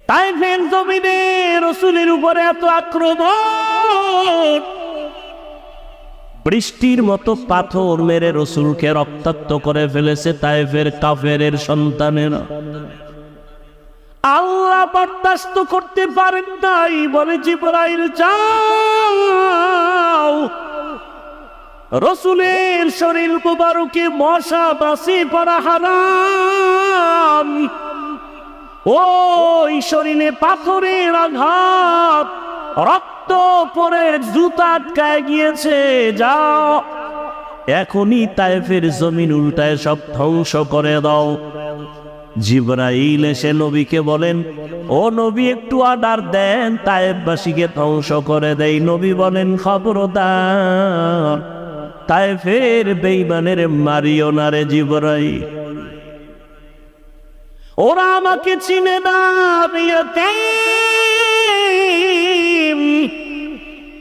তায়েফের জমিনে রাসূলের উপরে এত আক্রমণ, বৃষ্টির মতো পাথর মেরে রাসূলকে রক্তাক্ত করে ফেলেছে তায়েফের কাফেরের সন্তানেরা। আল্লাহ বরদাস্ত করতে পারেন নাই, বলে জিবরাইল যাও, রাসূলের শরীর মুবারকে মশা মাছি পড়া হারাম, ওই শরীরে পাথরের আঘাত, রক্ত পরে জুতা আটকায় গিয়েছে, যাও এখনই তায়েফের জমিন উল্টায় সব ধ্বংস করে দাও। জিবরাইল এসে নবীকে বলেন, ও নবী একটু অর্ডার দেন, তায়েফবাসীকে ধ্বংস করে দেই। নবী বলেন, খবরদার তায়েফের বেঈমানের মারিও না রে জিবরাইল, ওরা আমাকে চিনে না,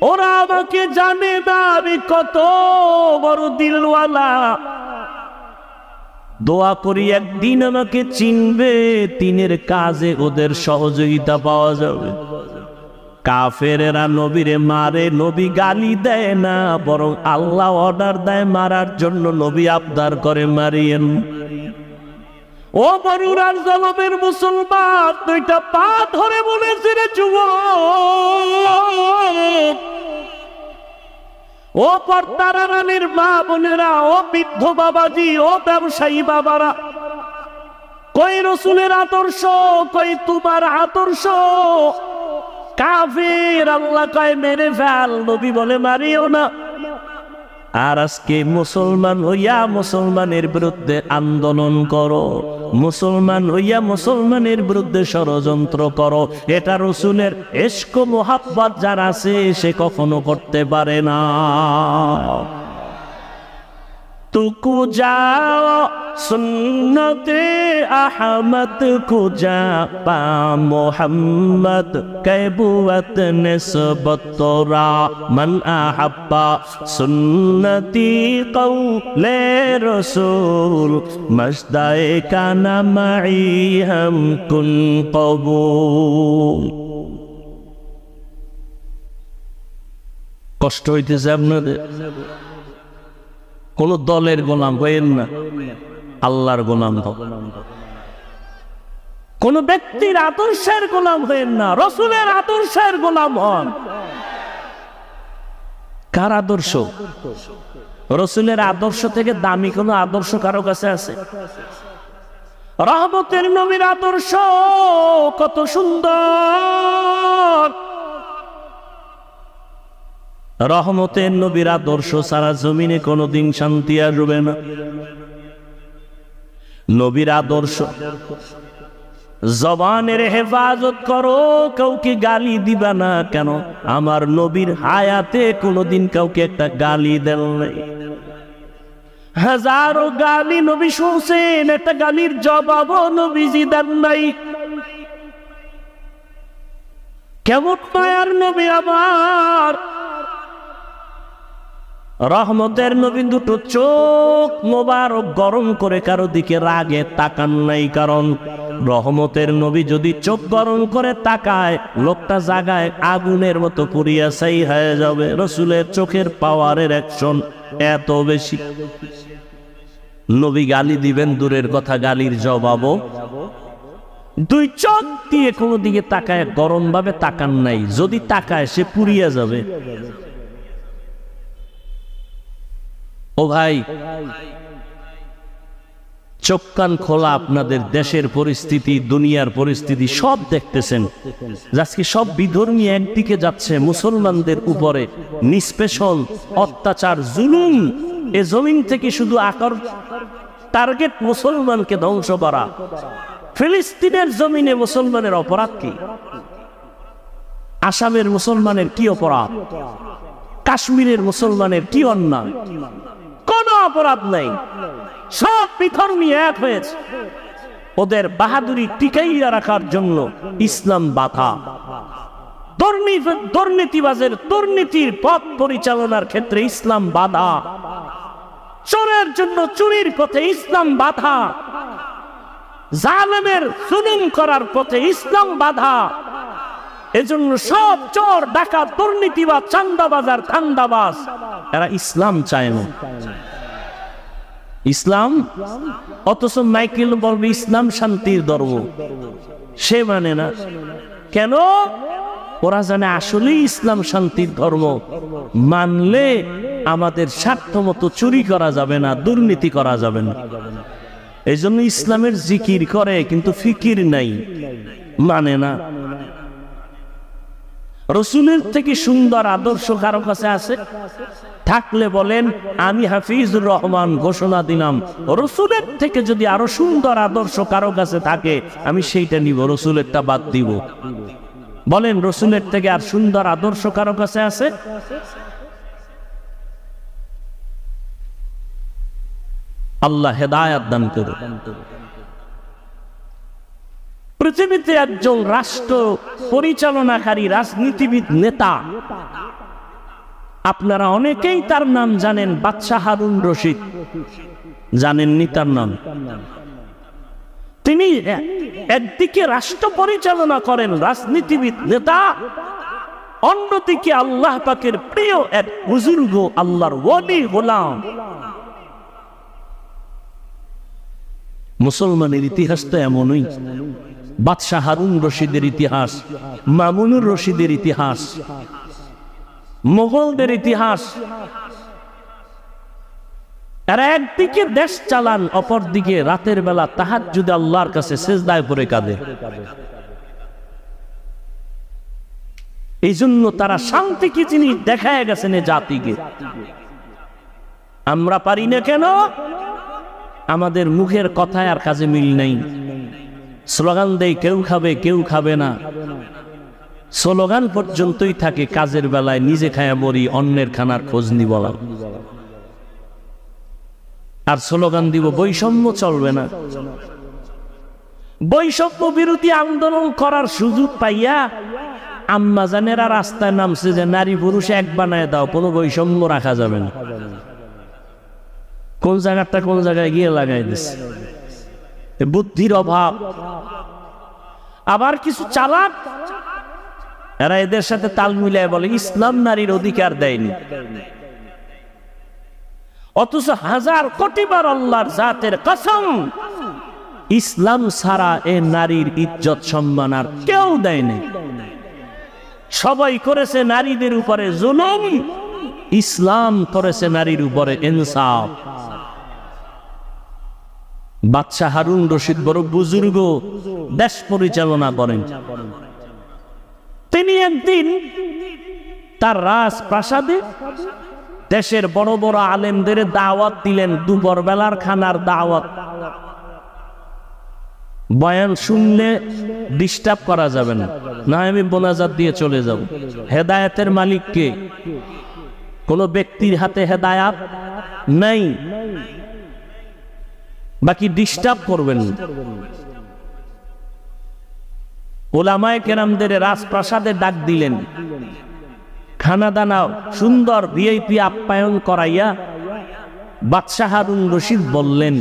ওরা আমাকে জানে না আমি কত বড় দিলওয়ালা। দোয়া করি একদিন আমাকে চিনবে, দিনের কাজে ওদের সহযোগিতা পাওয়া যাবে। কাফেরেরা নবীরে মারে, নবী গালি দেয় না, বরং আল্লাহ অর্ডার দেয় মারার জন্য, নবী আবদার করে মারিয়েন। ও বরুরার জলমের মুসলমান, দুইটা পা ধরে বলেছে রে যুবক, ও পর্দার আড়ালের মা বোনেরা, ও বৃদ্ধ বাবাজি, ও ব্যবসায়ী বাবারা, কই রাসূলের আদর্শ, কই তোমার আদর্শ? কাফের আল্লাহ কয় মেরে ফেল, নবী বলে মারিও না। আর আজকে মুসলমান হইয়া মুসলমানের বিরুদ্ধে আন্দোলন করো, মুসলমান হইয়া মুসলমানের বিরুদ্ধে ষড়যন্ত্র করো, এটা রাসূলের ইশক মোহাব্বত যার আছে সে কখনো করতে পারে না। तुको जाओ सुन्नते अहमद को जा पा मोहम्मद कैबुवत निस्बत तोरा मन अहब्बा सुन्नती कौले रसूल मस्दाए काना माई हम कुन कबूल। কষ্ট হইতেছে আপনাদের? কোন দলের গোলাম হইেন না, আল্লাহর গোলাম হন। কোন ব্যক্তির আদর্শের গোলাম হইেন না, রাসূলের আদর্শের গোলাম হন। কার আদর্শ? রাসূলের আদর্শ থেকে দামি কোন আদর্শ কারো কাছে আছে? রহমতের নবীর আদর্শ কত সুন্দর! রহমতের নবীর আদর্শ সারা জমিনে কোনদিন শান্তি আসবে না। নবীর আদর্শ, জবানের হেফাজত করো, কাউকে গালি দিবা না। কেন? আমার নবীর হায়াতে কোনদিন কাউকে একটা গালি দেন নাই। হাজারো গালি নবী শুনছেন, একটা গালির জবাবও নবীজি দেন নাই। কেমন মায়ার নবী আমার! রহমতের নবী দুটো চোখ মোবারক গরম করে কারো দিকে রাগে তাকান নাই। কারণ রহমতের নবী যদি চোখ গরম করে তাকায়, লোকটা জাগায় আগুনের মতো পুড়িয়া ছাই হয়ে যাবে। রাসূলের চোখের পাওয়ারের অ্যাকশন এত বেশি। নবী গালি দিবেন দূরের কথা, গালির জবাবও দুই চোখ দিয়ে কোনো দিকে তাকায় গরম ভাবে তাকান নাই। যদি তাকায় সে পুড়িয়া যাবে। ও ভাই, চোখ কান খোলা, আপনাদের দেশের পরিস্থিতি, দুনিয়ার পরিস্থিতি সব দেখতেছেন। আজকে সব বিধর্মী একদিকে যাচ্ছে, মুসলমানদের উপরে নিষ্পেষণ, অত্যাচার, জুলুম। এ জমিন থেকে শুধু টার্গেট মুসলমানকে ধ্বংস করা। ফিলিস্তিনের জমিনে মুসলমানের অপরাধ কি? আসামের মুসলমানের কি অপরাধ? কাশ্মীরের মুসলমানের কি অন্যায়? কোনো অপরাধ নাই। সব বিধর্মী এক হয়েছে। ওদের বাহাদুরি টিকাইয়া রাখার জন্য ইসলাম বাধা। দুর্নীতিবাজের দুর্নীতির পথ পরিচালনার ক্ষেত্রে ইসলাম বাধা। চোরের জন্য চুরির পথে ইসলাম বাধা। জালেমের জুলুম করার পথে ইসলাম বাধা। এজন্য সব চোর, ডাকাত, দুর্নীতিবাজ, চান্দাবাজার, ধান্দাবাজ এরা ইসলাম চায় না। ইসলাম, অথচ মাইকেল বলবে ইসলাম শান্তির ধর্ম, সে মানে না। কেন? ওরা জানে আসলেই ইসলাম শান্তির ধর্ম, মানলে আমাদের স্বার্থ মতো চুরি করা যাবে না, দুর্নীতি করা যাবে না। এই জন্য ইসলামের জিকির করে কিন্তু ফিকির নাই, মানে না। রসুলের থেকে সুন্দর আদর্শ কারো কাছে আছে? থাকলে বলেন আমি হাফিজুর রহমান ঘোষণা দিলাম, রসুলের থেকে যদি আরো সুন্দর আদর্শ কারো কাছে থাকে আমি সেইটা নিব, রসুলেরটা বাদ দিব। বলেন রসুলের থেকে আর সুন্দর আদর্শ কারো কাছে আছে? আল্লাহ হেদায়াত দান করুন। পৃথিবীতে একজন রাষ্ট্র পরিচালনাকারী রাজনীতিবিদ নেতা, আপনারা অনেকেই তার নাম জানেন, বাদশাহ হারুন রশিদ। জানেননি তার নাম? তিনি একদিকে রাষ্ট্র পরিচালনা করেন, রাজনীতিবিদ নেতা, অন্যদিকে আল্লাহ পাকের প্রিয় এক বুজুর্গ, আল্লাহর ওলি গোলাম। মুসলমানের ইতিহাস তো এমনই। বাদশাহ হারুন রশিদের ইতিহাস, মামুনুর রশিদের ইতিহাস, মোগলদের ইতিহাস। এরা একদিকে দেশ চালান, অপরদিকে রাতের বেলা তাহাজ্জুদে আল্লাহর কাছে সেজদায় পড়ে কাঁদে। এই জন্য তারা শান্তি কি জিনিস দেখায় গেছেন এ জাতিকে। আমরা পারি না কেন? আমাদের মুখের কথায় আর কাজে মিল নেই। স্লোগান দেই কেউ খাবে কেউ খাবে না, স্লোগান পর্যন্তই থাকে, কাজের বেলায় নিজে খায়া মরি, অন্যের খানার খোঁজ নিব না। আর স্লোগান দিব বৈষম্য চলবে না। বৈষম্য বিরোধী আন্দোলন করার সুযোগ পাইয়া আম্মাজানেরা রাস্তায় নামছে যে নারী পুরুষ এক বানায় দাও, কোনো বৈষম্য রাখা যাবে না। কোন জায়গাটা কোন জায়গায় গিয়ে লাগাই দিচ্ছে, বুদ্ধির অভাব। আবার কিছু চালাক এরা এদের সাথে তাল মিলায় বলে ইসলাম নারীর অধিকার দেয়নি, অথচ হাজার কোটিবার আল্লাহর জাতের কসম ইসলাম ছাড়া এ নারীর ইজ্জত সম্মান আর কেউ দেয়নি। সবাই করেছে নারীদের উপরে জুলুম, ইসলাম করেছে নারীর উপরে ইনসাফ। বাদশাহ হারুন রশিদ বড় বুজুর্গ, দেশ পরিচালনা করেন। তিনি একদিন তার রাজপ্রাসাদে দেশের বড় বড় আলেমদের দাওয়াত দিলেন, দুপুর বেলার খানার দাওয়াত। বয়ান শুনলে ডিস্টার্ব করা যাবে না, না আমি মোনাজাত দিয়ে চলে যাব। হেদায়েতের মালিক কে? কোন ব্যক্তির হাতে হেদায়াত নাই, বাকি ডিস্টার্ব করবেন। ওলামায়ে কেরামদের রাজপ্রাসাদে ডাক দিলেন, খানা দানা সুন্দর ভিআইপি আপ্যায়ন করাইয়া বাদশাহ হারুন রশিদ বললেন,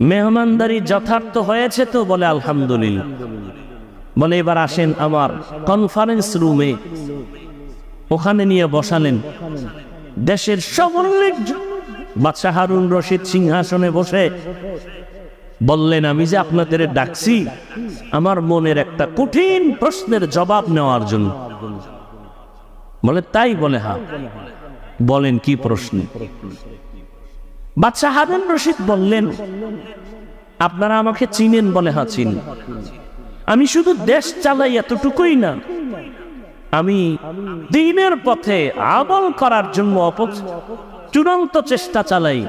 মেহমানদারি যথার্থ হয়েছে তো? বলে আলহামদুলিল্লাহ। বলে এবার আসেন আমার কনফারেন্স রুমে। ওখানে নিয়ে বসালেন। দেশের সকলের বাদশাহ হারুন রশিদ সিংহাসনে বসে বললেন, আমি যে আপনাদের ডাকছি আমার মনের একটা কঠিন প্রশ্নের জবাব নেওয়ার জন্য। বলে তাই? বলে হ্যাঁ। বলেন কি প্রশ্ন? বাদশাহ হারুন রশিদ বললেন, আপনারা আমাকে চিনেন? বলে হ্যাঁ চিনি। আমি শুধু দেশ চালাই এতটুকুই না, আমি দ্বীনের পথে আমল করার জন্য চূড়ান্ত চেষ্টা চালাই।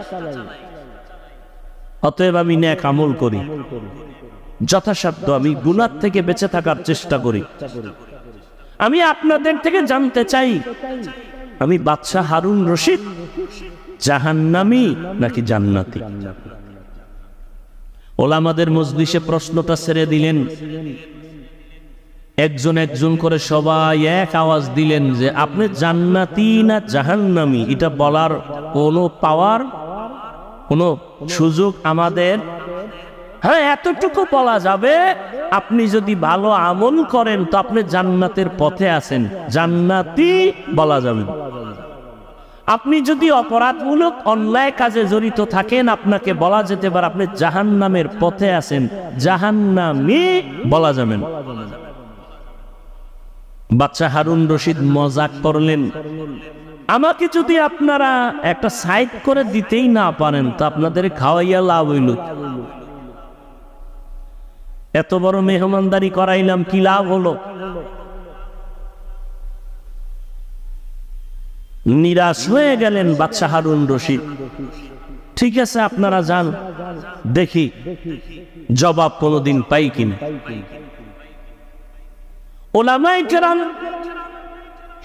অতএব আমি নেক আমল করি, যথাসাধ্য আমি গুনাহ থেকে বেঁচে থাকার চেষ্টা করি। আমি আপনাদের থেকে জানতে চাই, আমি বাদশাহ হারুন রশিদ জাহান্নামী নাকি জান্নাতি? ওলামাদের মজলিসে প্রশ্নটা ছেড়ে দিলেন। একজন একজন করে সবাই এক আওয়াজ দিলেন যে আপনি জান্নাতি না জাহান্নামী এটা বলার কোনো পাওয়ার, কোনো সুযোগ আমাদের হ্যাঁ, এতটুকু বলা যাবে, আপনি যদি ভালো আমল করেন তো আপনি জান্নাতের পথে আছেন, জান্নাতি বলা যাবে। আপনি যদি অপরাধমূলক অন্যায় কাজে জড়িত থাকেন, আপনাকে বলা যেতে পারে আপনি জাহান্নামের পথে আছেন, জাহান্নামী বলা যাবে না। বাচ্চা হারুন রশিদ মজাক করলেন, আমাকে যদি আপনারা একটা সাইড করে দিতেই না পারেন তো আপনাদের খাওয়াইয়া লাভ হইল, এত বড় মেহমানদারি করাইলাম, কি লাভ হলো? নিরাশ হয়ে গেলেন বাদশাহ হারুন রশিদ। ঠিক আছে, আপনারা যান, দেখি জবাব কোনদিন পাই কিনা। উলামায়ে কেরাম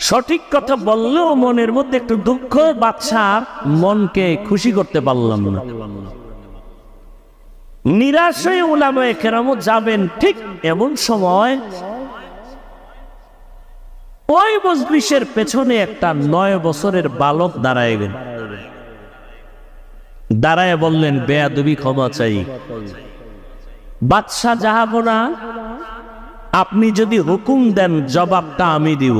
সঠিক কথা বললেও মনের মধ্যে একটু দুঃখ, বাদশাহ মনকে খুশি করতে পারলাম না। নিরাশ হয়ে উলামায়ে কেরামও যাবেন। ঠিক এমন সময় ওই মজলিসের পেছনে একটা 9 বছরের বালক দাঁড়ায় গেল। দাঁড়ায় বললেন, বেয়াদবি ক্ষমা চাই, বাদশাহ জাহাপনা, আপনি যদি হুকুম দেন জবাবটা আমি দিব।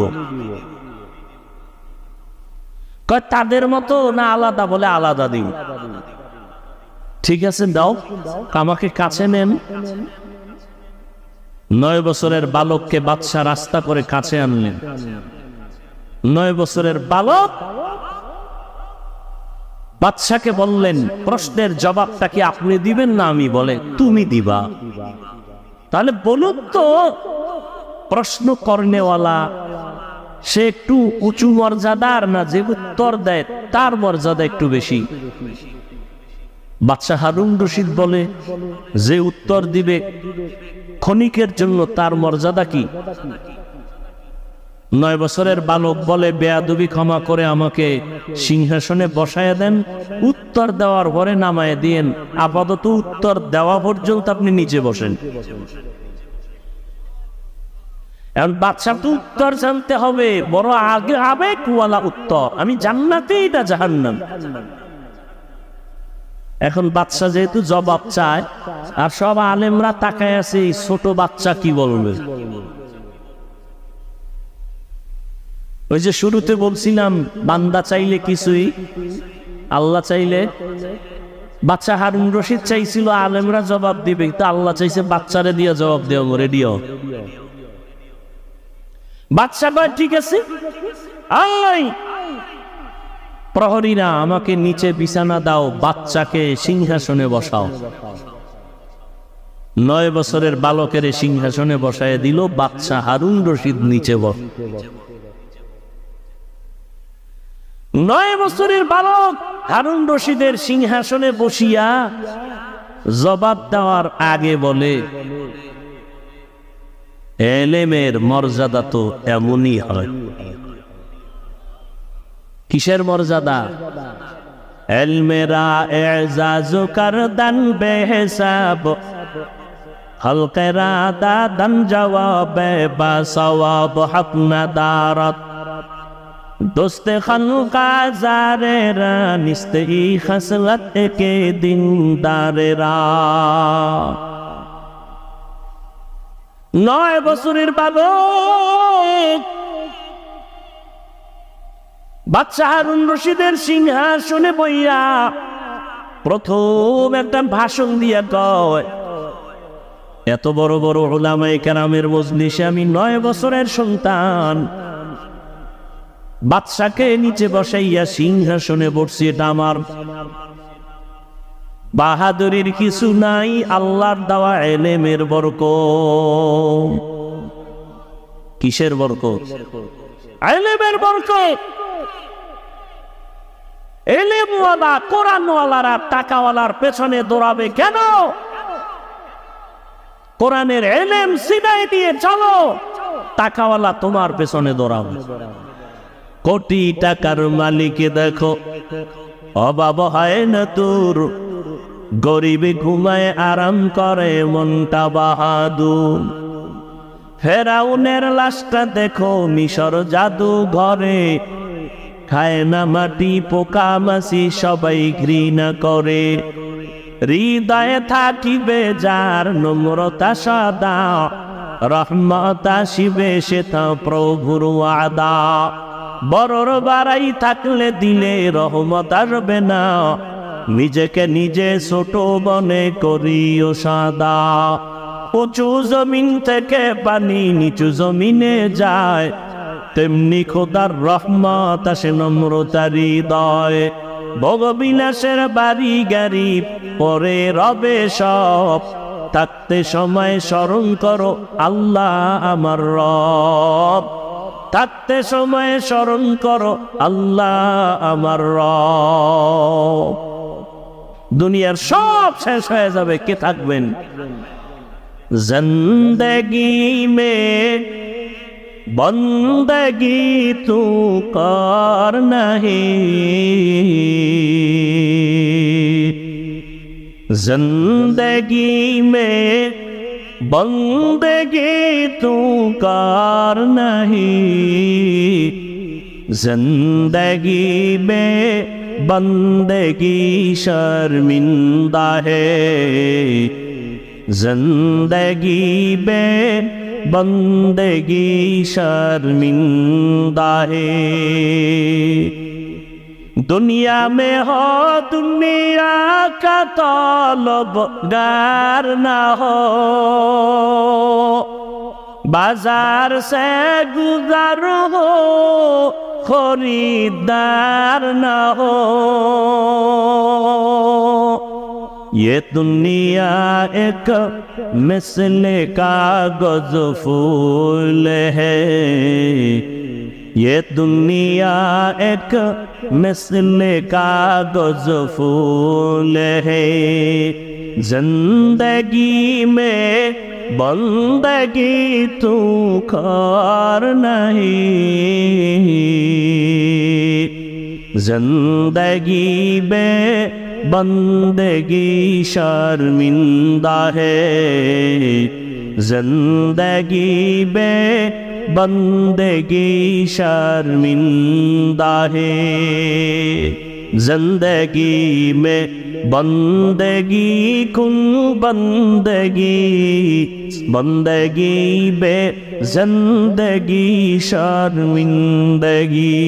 কয় তাদের মতো না আলাদা? বলে আলাদা দিব। ঠিক আছে, দাও, আমাকে কাছে নেন। 9 বছরের বালককে বাদশাহ রাস্তা করে কাছে আনলেন। 9 বছরের বালক বাদশাকে বললেন, প্রশ্নের জবাবটা কি আপনি দিবেন না আমি? বলে, তুমি দিবা। তাহলে বলুন তো, প্রশ্ন করনেওয়ালা সে একটু উঁচু মর্যাদার, না যে উত্তর দেয় তার মর্যাদা একটু বেশি? বাদশাহ হারুন রশিদ বলে, যে উত্তর দিবে ক্ষণিকের জন্য তার মর্যাদা কি? 9 বছরের বালক বলে, বেয়াদবি ক্ষমা করে আমাকে সিংহাসনে বসায় দেন, উত্তর দেওয়ার পরে নামায় দিয়েন, আপাতত উত্তর দেওয়া পর্যন্ত আপনি নিচে বসেন। এখন বাদশাহ তো উত্তর জানতে হবে, বড় আগে আবেগওয়ালা উত্তর, আমি জান্নাতি না জাহান্নাম। এখন বাদশাহ যেহেতু জবাব চায়, আর সব আলেমরা তাকায় আছে, ছোট বাচ্চা কি বলবে? ওই যে শুরুতে বলছিলাম, বান্দা চাইলে কিছুই, আল্লাহ চাইলে। বাচ্চা হারুন রশিদ চাইছিল আলেমরা জবাব দিবে, তো আল্লাহ চাইছে বাচ্চারে দিয়ে জবাব দেও, রেডিও। বাদশা কয়, ঠিক আছে, প্রহরীরা আমাকে নিচে বিছানা দাও, বাচ্চাকে সিংহাসনে বসাও। 9 বছরের বালকের সিংহাসনে বসায় দিল, বাদশা হারুন রশিদ নিচে বস। 9 বছরের বালক হারুন রশিদের সিংহাসনে বসিয়া জবাব দেওয়ার আগে বলে, এলেমের মর্যাদা তো এমনই হয়। কিসের মর্যাদা? এলমেরা এজাজ করদান বেহিসাব, হলকেরা দাদান জওয়াবে বা সওয়াব হক নাদারত, দোস্তে খানকা জারেরা নিস্তে ই খসলত কে দিনদারেরা। 9 বছরের বালক বাদশাহ হারুন রশিদের সিংহাসনে বইয়া প্রথম একটা ভাষণ দিয়া কয়, এত বড় বড় উলামায়ে কেরামের মজলিসে আমি 9 বছরের সন্তান, বাদশাকে নিচে বসাইয়া সিংহাসনে বসছি, এটা আমার বাহাদুরির কিছু নাই, আল্লাহর দেওয়া এলেমের বরকত। কিসের বরকত? এলেমের বরকত। এলেমওয়ালা কোরআনওয়ালারা টাকাওয়ালার পেছনে দৌড়াবে কেন? কোরআনের এলেম সিনাই দিয়ে চলো, টাকাওয়ালা তোমার পেছনে দৌড়াবে। কোটি টাকার মালিকে দেখো, অভাব হয় না তোর, গরিবে ঘুমায় আরাম করে মনটা বাহাদুর। ফেরাউনের লাশটা দেখো মিশর জাদু ঘরে, খায় না মাটি পোকা মাছি সবাই ঘৃণা করে। হৃদয়ে থাকিবে যার নম্রতা সদা, রহমত আসিবে সে তা প্রভুর ওয়াদা। বড়র বাড়াই থাকলে দিলে রহমত আসবে না, নিজেকে নিজে ছোট মনে করিও সাদা। উঁচু জমিন থেকে পানি নিচু জমিনে যায়, তেমনি খোদার রহমত আসে নম্রতার হৃদয়। ভোগবিলাসের বাড়ি গাড়ি পরে রবে সব, থাকতে সময় স্মরণ করো আল্লাহ আমার রব। থাকতে সময় স্মরণ করো আল্লাহ আমার রব। দুনিয়ার সব শেষ হয়ে যাবে, কে থাকবেন? জিন্দেগি মে বন্দগি তু কর নাহি, जिंदगी में बंदगी तू कर नहीं, जिंदगी में बंदगी शर्मिंदा है, जिंदगी में बंदगी शर्मिंदा है। दुनिया में हो दुनिया का तलबगार ना हो, बाजार से गुजर हो खरीदार ना हो। ये दुनिया एक मिसले कागज फूल है, ये दुनिया एक मिसले कागज फूल है, जिंदगी में बंदगी तू कर नहीं, जिंदगी में बंदगी शर्मिंदा है, जिंदगी में बंदगी शर्मिंदा है। जिंदगी में बंदगी कुन बंदगी, बंदगी बे जिंदगी शर्मिंदगी।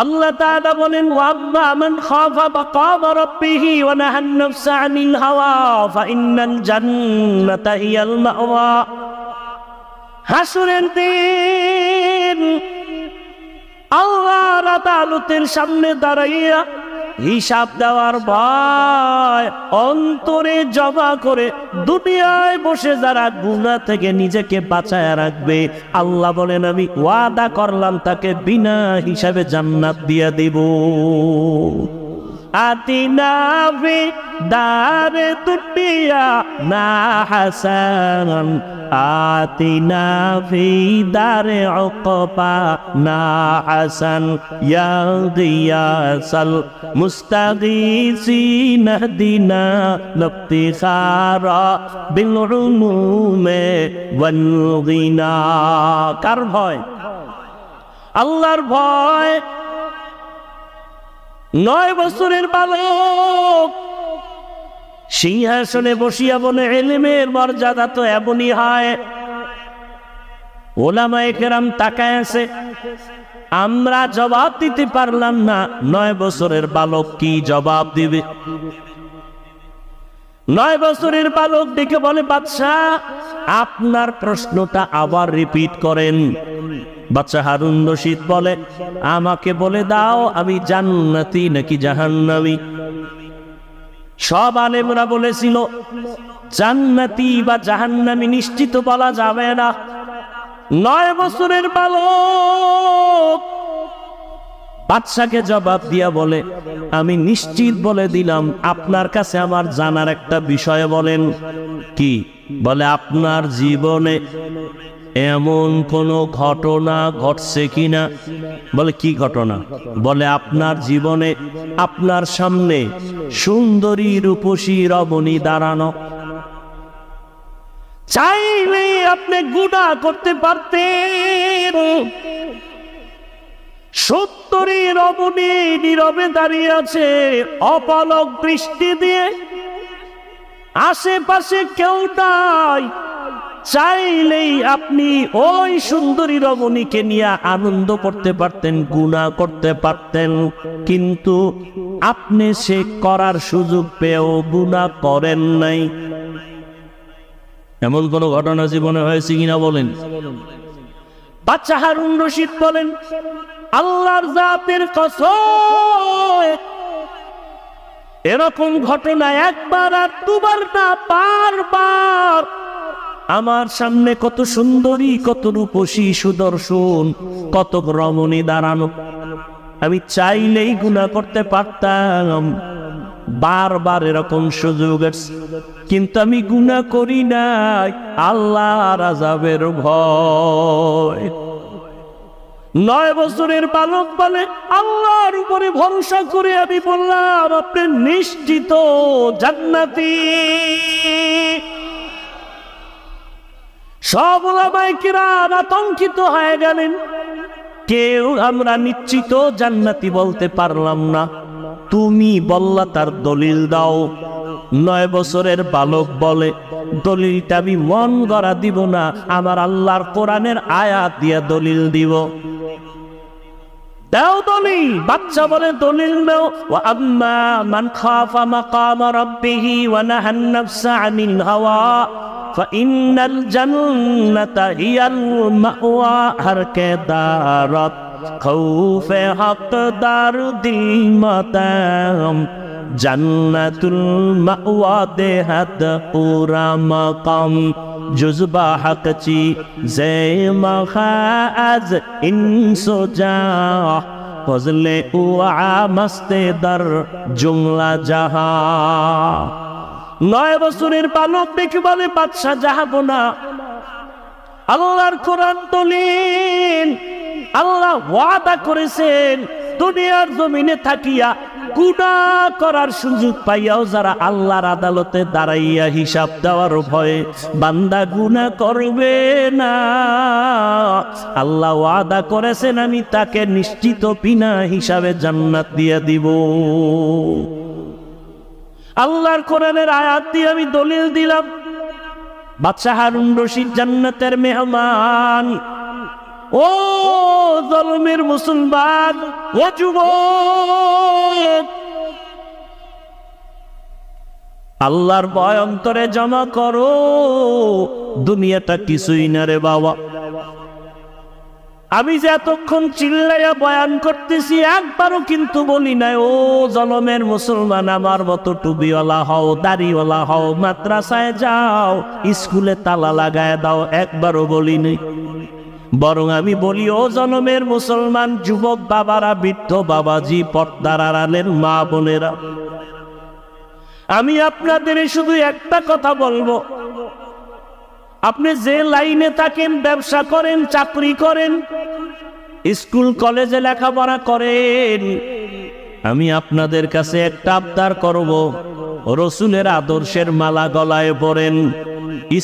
আল্লাহ তাআলা বলেন, ওয়াম্মা মান খাফা মাকাম রাব্বিহি ওয়া নাহান নাফসা আনিল হাওয়া ফাইন্নাল জান্নাতা হিয়াল মাওয়া। হাসরের দিন আল্লাহর আদালতের সামনে দাঁড়াইয়া হিসাব দেওয়ার ভয় অন্তরে জমা করে দুনিয়ায় বসে যারা গুনাহ থেকে নিজেকে বাঁচায় রাখবে, আল্লাহ বলেন আমি ওয়াদা করলাম তাকে বিনা হিসাবে জান্নাত দিয়ে দেব। আতিনা ফি দারে দুনিয়া না হাসান, আতিনা ফি দারে উকবা না হাসান, ইয়া গিয়াসাল মুস্তাগীসিন হদিনা লফতিখারা বিল উলুমে ওয়াল গিনা। কার ভয়? আল্লাহর ভয়। 9 বছরের বালক সিংহাসনে বসিয়া বলে, ইলমের মর্যাদা তো এমনই হয়। ওলামায়ে কেরাম তাকায় আছে, আমরা জবাব দিতে পারলাম না, 9 বছরের বালক কি জবাব দিবে? 9 বছরের বালক ডেকে বলে, বাদশাহ আপনার প্রশ্নটা আবার রিপিট করেন। বাদশা হারুন রশিদ বলে, আমাকে বলে দাও আমি জান্নাতি নাকি জাহান্নামী? সব আলেমরা বলেছিল জান্নাতি বা জাহান্নামী নিশ্চিত বলা যাবে না। 9 বছরের বালক বাদশাকে জবাব দিয়া বলে, আমি নিশ্চিত বলে দিলাম, আপনার কাছে আমার জানার একটা বিষয় বলেন। কি? বলে আপনার জীবনে এমন কোন ঘটনা ঘটছে কিনা? বলে কি ঘটনা? বলে আপনার জীবনে আপনার সামনে সুন্দরী রূপসী রমণী দাঁড়ানো, চাইলে আপনি গুনাহ করতে পারতেন, সত্য সুন্দরী রমণী নীরবে দাঁড়িয়ে আছে অপলক দৃষ্টি দিয়ে, আশেপাশে কেউ নাই। চাইলেই আপনি ওই সুন্দরী রমণীকে নিয়ে আনন্দ করতে পারতেন, গুনাহ করতে পারতেন, কিন্তু আপনি সে করার সুযোগ পেয়েও গুনাহ করেন নাই। এমন কোন ঘটনা জীবনে হয়েছে কিনা বলেন? বাচ্চা হারুন রশিদ বলেন, আল্লাহর জাতের কসম, এরকম ঘটনা একবার আর দুবার না, বারবার আমার সামনে কত সুন্দরী, কত রূপসী, সুদর্শন, কত রমণী দাঁড়ানো, আমি চাইলেই গুনাহ করতে পারতাম। বারবার এরকম সুযোগ, কিন্তু আমি গুনাহ করি নাই আল্লাহর আযাবের ভয়। 9 বছরের বালক বলে, আল্লাহর উপরে ভরসা করে আমি বললাম, আপনি নিশ্চিত জান্নাতি। সব উলামায়ে কিরাম আতঙ্কিত হয়ে গেলেন, কেউ আমরা নিশ্চিত জান্নাতি বলতে পারলাম না। তুমি বললা তার দলিল দাও। 9 বছরের বালক বলে, দলিলটা আমি মন গড়া দিব না, আমার আল্লাহর কোরআনের আয়াত দিয়ে দলিল দিব। দাও দলিল। বাচ্চা বলে, দলিল দাও। ওয়া আম্মা মান খাফা মাকামা রাব্বিহি ওয়া নাহান নাফসা আনিল হাওয়া ফাইন্নাল জান্নাতা হিয়াল মাওয়া। হার কে দারাত খৌফে হকদার দিল মাতাম, জান্নাতুল মাওয়া দেহাত পুরা মাকাম। জুজবা হকচি জে মখাজ ইনসোজা, ফজলে উআ মস্তে দর জুমলা জাহা। 9 বছরের বালক দেখে বলে, বাদশা যাবো না। আল্লাহর কোরআন দলিল, আল্লাহ ওয়াদা করেছেন দুনিয়ার জমিনে থাকিয়া গুনাহ করার সুযোগ পাইয়াও যারা আল্লাহর আদালতে দাঁড়াইয়া হিসাব দেওয়ার ভয়ে বান্দা গুনাহ করবে না, আল্লাহ ওয়াদা করেছেন আমি তাকে নিশ্চিত বিনা হিসাবে জান্নাত দিয়ে দিব। আল্লাহর কোরআনের আয়াত দিয়ে আমি দলিল দিলাম। বাদশা হারুন রশিদ জান্নাতের মেহমান। ও জলমের মুসলমান, ও যুবক, আল্লাহর ভয় অন্তরে জমা করো। দুনিয়াটা কিছুই না রে বাবা। আমি যে এতক্ষণ চিল্লাইয়া বয়ান করতেছি, একবারও কিন্তু বলি নাই ও জলমের মুসলমান, আমার মতো টুপিওয়ালা হও, দাড়িওয়ালা হও, মাদ্রাসায় যাও, স্কুলে তালা লাগায় দাও, একবারও বলি নাই। বরং আমি বলি, ও জনমের মুসলমান যুবক বাবারা, বৃদ্ধ বাবাজি, পর্দার আড়ালের মা বোনেরা, আমি আপনাদের শুধু একটা কথা বলবো, আপনি যে লাইনে থাকেন, ব্যবসা করেন, চাকরি করেন, স্কুল কলেজে লেখাপড়া করেন, আমি আপনাদের কাছে একটা আবদার করব, রসুলের আদর্শের মালা গলায় পরেন,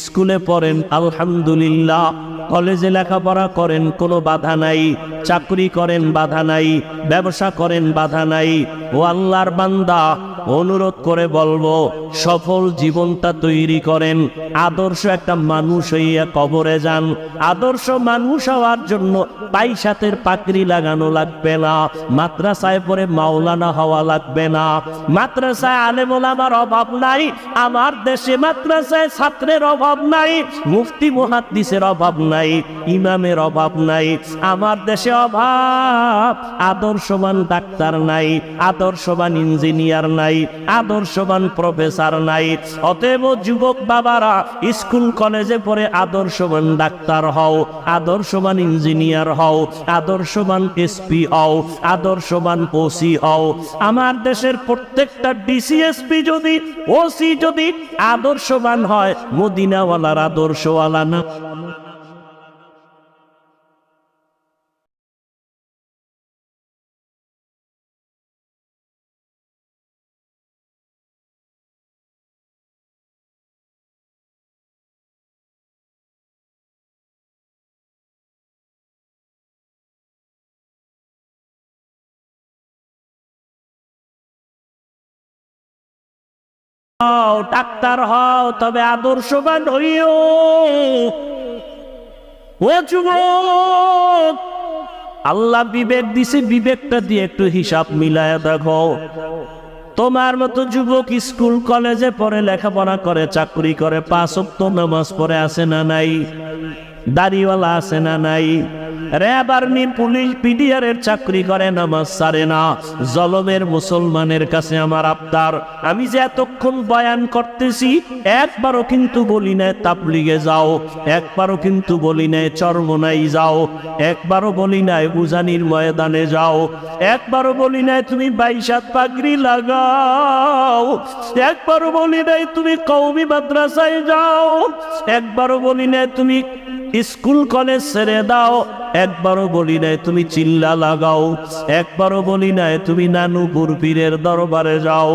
স্কুলে পড়েন আলহামদুলিল্লাহ, কলেজে লেখাপড়া করেন কোনো বাধা নাই, চাকরি করেন বাধা নাই, ব্যবসা করেন বাধা নাই। ও আল্লাহর বান্দা, অনুরোধ করে বলবো, সফল জীবনটা তৈরি করেন, আদর্শ একটা মানুষ হইয়া কবরে যান। আদর্শ মানুষ হওয়ার জন্য পাইসাতের পাকড়ি লাগানো লাগবে না, মাদ্রাসায় পড়ে মাওলানা হওয়া লাগবে না, মাদ্রাসায় আলেম ওলামার অভাব নাই, আমার দেশে মাদ্রাসায় ছাত্রের অভাব নাই, মুফতি মুহাদ্দিসের অভাব নাই, ইমামের অভাব নাই, আমার দেশে অভাব আদর্শবান ডাক্তার নাই, আদর্শবান ইঞ্জিনিয়ার নাই, আদর্শবান প্রফেসর নাই। অতএব যুবক বাবারা, স্কুল কলেজে পড়ে আদর্শবান ডাক্তার হও, আদর্শবান ইঞ্জিনিয়ার হও, আদর্শবান এসপি হও, আদর্শবান ওসি হও। আমার দেশের প্রত্যেকটা ডিসিএসপি যদি, ওসি যদি আদর্শবান হয়, মদিনাওয়ালার আদর্শওয়ালা না। হও, ডাক্তার হও, তবে আদর্শবান হইও। ও যুবক, আল্লাহ বিবেক দিছে, বিবেকটা দিয়ে একটু হিসাব মিলায় দেখো। তোমার মতো যুবক স্কুল কলেজে পড়ে, লেখাপড়া করে, চাকরি করে, 5 ওয়াক্ত নামাজ পড়ে আছে না নাই? দাড়িওয়ালা আছে না নাই? র্যাব, আর্মি, পুলিশ, পিডিআর এর চাকরি করে, নামাজ ছাড়ে না। জলমের মুসলমানের কাছে আমার আবদার, আমি যে এতক্ষণ বয়ান করতেছি, একবারও কিন্তু বলি নাই তাবলিগে যাও, একবারও কিন্তু বলি নাই চরমনাই যাও, একবারও বলি নাই উজানির ময়দানে যাও, একবারও বলি নাই তুমি 22 হাত পাগড়ি লাগাও, একবারও বলি নাই তুমি কওমি মাদ্রাসায় যাও, একবারও বলি নাই তুমি স্কুল কলেজ ছেড়ে দাও, একবারও বলি নাই তুমি চিল্লা লাগাও, একবারও বলি নাই তুমি নানুপুর পীরের দরবারে যাও।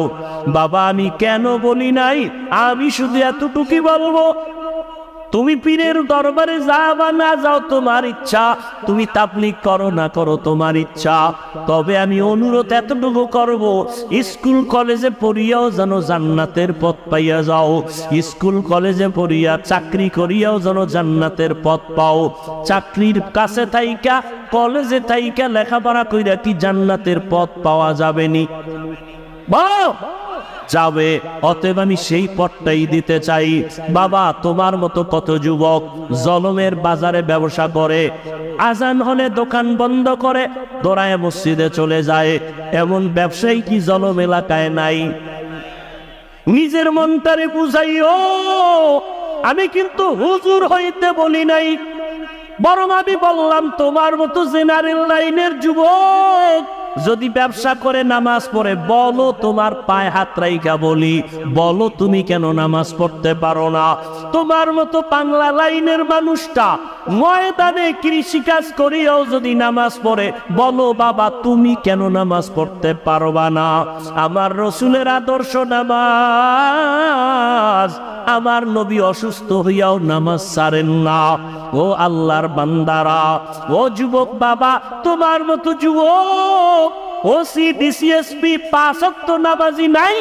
বাবা, আমি কেন বলি নাই? আমি শুধু এতটুকুই বলবো, তুমি পীরের দরবারে যাও বা না যাও তোমার ইচ্ছা, তুমি তাবলীগ করো না করো তোমার ইচ্ছা, তবে আমি অনুরোধ এতটুকু করব, স্কুল কলেজে পড়িয়াও যেন জান্নাতের পথ পাইয়া যাও, স্কুল কলেজে পড়িয়া চাকরি করিয়াও যেন জান্নাতের পথ পাও। চাকরির কাছে থাইকা, কলেজে থাইকা লেখাপড়া কইরা কি জান্নাতের পথ পাওয়া যাবে নি? যাবে। অতএব আমি সেই পথটাই দিতে চাই। বাবা, তোমার মতো কত যুবক জলমের বাজারে ব্যবসা করে, আজান হলে দোকান বন্ধ করে দৌড়ায় মসজিদে চলে যায়। এমন ব্যবসায়ী কি জলম এলাকায় নাই? নিজের মনটারে বুঝাইও, আমি কিন্তু হুজুর হইতে বলি নাই, বরং আমি বললাম তোমার মতো জেনারেল লাইনের যুবক যদি ব্যবসা করে নামাজ পড়ে, বলো তোমার পায়ে হাত রাইখা বলি, বলো তুমি কেন নামাজ পড়তে পারো না? তোমার মতো বাংলা লাইনের মানুষটা ময়দানে কৃষিকাজ করিয়াও যদি নামাজ পড়ে, বলো বাবা তুমি কেন নামাজ পড়তে পারবা না? আমার রসুলের আদর্শ নামাজ, আমার নবী অসুস্থ হইয়াও নামাজ ছাড়েন না। ও আল্লাহর বান্দারা, ও যুবক বাবা, তোমার মতো যুবক ওসি, ডিসিএসপি 5 ওয়াক্ত নামাজি নাই?